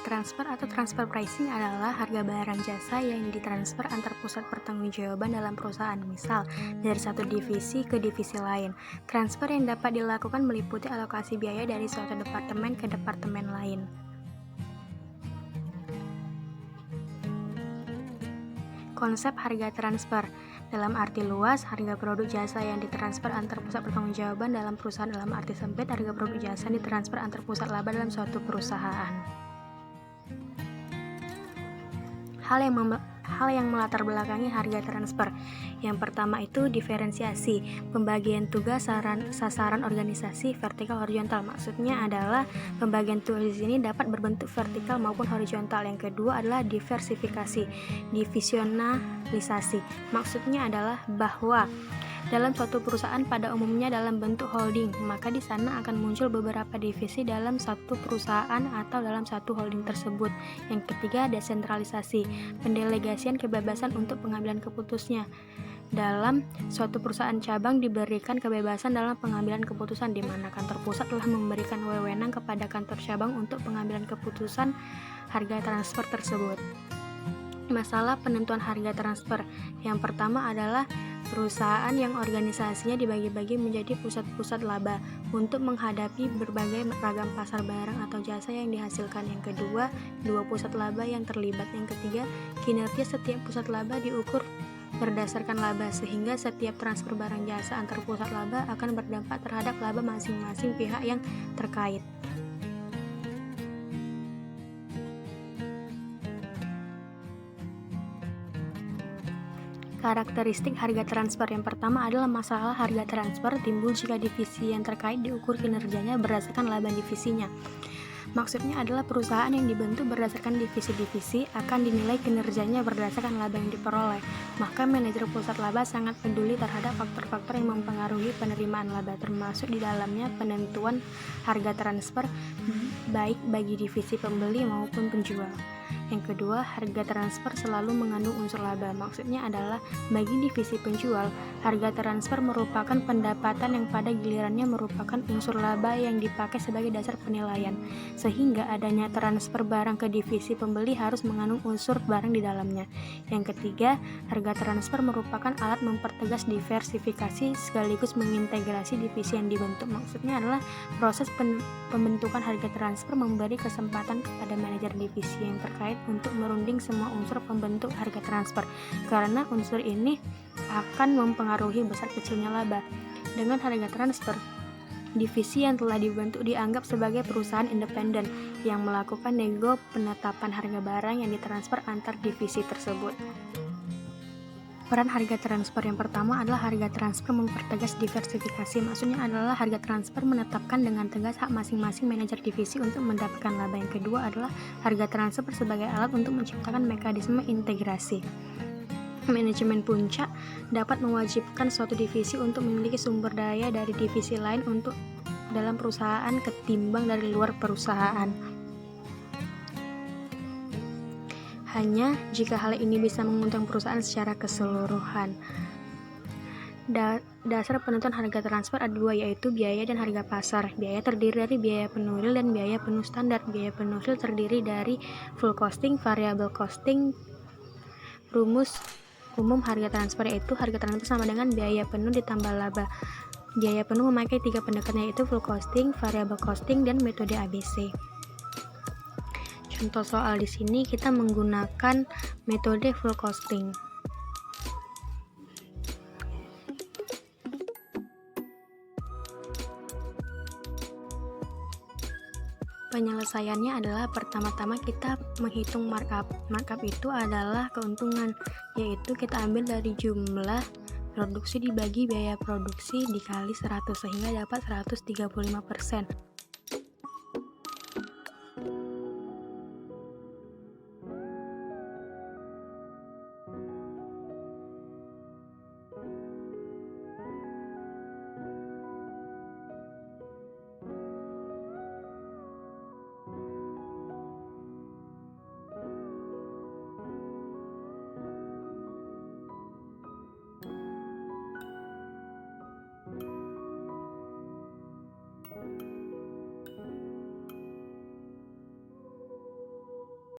transfer atau transfer pricing adalah harga barang jasa yang ditransfer antar pusat pertanggungjawaban dalam perusahaan, misal dari satu divisi ke divisi lain. Transfer yang dapat dilakukan meliputi alokasi biaya dari suatu departemen ke departemen lain. Konsep harga transfer dalam arti luas, harga produk jasa yang ditransfer antar pusat pertanggungjawaban dalam perusahaan. Dalam arti sempit, harga produk jasa yang ditransfer antar pusat laba dalam suatu perusahaan. Hal yang melatar belakangi harga transfer. Yang pertama itu diferensiasi, pembagian tugas sasaran organisasi vertikal horizontal. Maksudnya adalah pembagian tugas di sini dapat berbentuk vertikal maupun horizontal. Yang kedua adalah diversifikasi, divisionalisasi. Maksudnya adalah bahwa dalam suatu perusahaan pada umumnya dalam bentuk holding, maka di sana akan muncul beberapa divisi dalam satu perusahaan atau dalam satu holding tersebut. Yang ketiga, desentralisasi, pendelegasian kebebasan untuk pengambilan keputusnya. Dalam suatu perusahaan cabang diberikan kebebasan dalam pengambilan keputusan, di mana kantor pusat telah memberikan wewenang kepada kantor cabang untuk pengambilan keputusan harga transfer tersebut. Masalah penentuan harga transfer. Yang pertama adalah perusahaan yang organisasinya dibagi-bagi menjadi pusat-pusat laba untuk menghadapi berbagai ragam pasar barang atau jasa yang dihasilkan. Yang kedua, dua pusat laba yang terlibat. Yang ketiga, kinerja setiap pusat laba diukur berdasarkan laba, sehingga setiap transfer barang jasa antar pusat laba akan berdampak terhadap laba masing-masing pihak yang terkait. Karakteristik harga transfer. Yang pertama adalah masalah harga transfer timbul jika divisi yang terkait diukur kinerjanya berdasarkan laba divisinya. Maksudnya adalah perusahaan yang dibentuk berdasarkan divisi-divisi akan dinilai kinerjanya berdasarkan laba yang diperoleh. Maka manajer pusat laba sangat peduli terhadap faktor-faktor yang mempengaruhi penerimaan laba, termasuk di dalamnya penentuan harga transfer baik bagi divisi pembeli maupun penjual. Yang kedua, harga transfer selalu mengandung unsur laba. Maksudnya adalah bagi divisi penjual, harga transfer merupakan pendapatan yang pada gilirannya merupakan unsur laba yang dipakai sebagai dasar penilaian. Sehingga adanya transfer barang ke divisi pembeli harus mengandung unsur barang di dalamnya. Yang ketiga, harga transfer merupakan alat mempertegas diversifikasi sekaligus mengintegrasi divisi yang dibentuk. Maksudnya adalah proses pembentukan harga transfer memberi kesempatan kepada manajer divisi yang terkait untuk merunding semua unsur pembentuk harga transfer, karena unsur ini akan mempengaruhi besar kecilnya laba. Dengan harga transfer, divisi yang telah dibentuk dianggap sebagai perusahaan independen yang melakukan nego penetapan harga barang yang ditransfer antar divisi tersebut. Peran harga transfer. Yang pertama adalah harga transfer mempertegas diversifikasi. Maksudnya adalah harga transfer menetapkan dengan tegas hak masing-masing manajer divisi untuk mendapatkan laba. Yang kedua adalah harga transfer sebagai alat untuk menciptakan mekanisme integrasi. Manajemen puncak dapat mewajibkan suatu divisi untuk memiliki sumber daya dari divisi lain untuk dalam perusahaan ketimbang dari luar perusahaan. Hanya jika hal ini bisa menguntungkan perusahaan secara keseluruhan. Dasar penentuan harga transfer ada dua, yaitu biaya dan harga pasar. Biaya terdiri dari biaya penuhil dan biaya penuh standar. Biaya penuhil terdiri dari full costing, variable costing. Rumus umum harga transfer yaitu harga transfer sama dengan biaya penuh ditambah laba. Biaya penuh memakai 3 pendekatan, yaitu full costing, variable costing, dan metode ABC. Contoh soal di sini kita menggunakan metode full costing. Penyelesaiannya adalah pertama-tama kita menghitung markup. Markup itu adalah keuntungan, yaitu kita ambil dari jumlah produksi dibagi biaya produksi dikali 100 sehingga dapat 135%.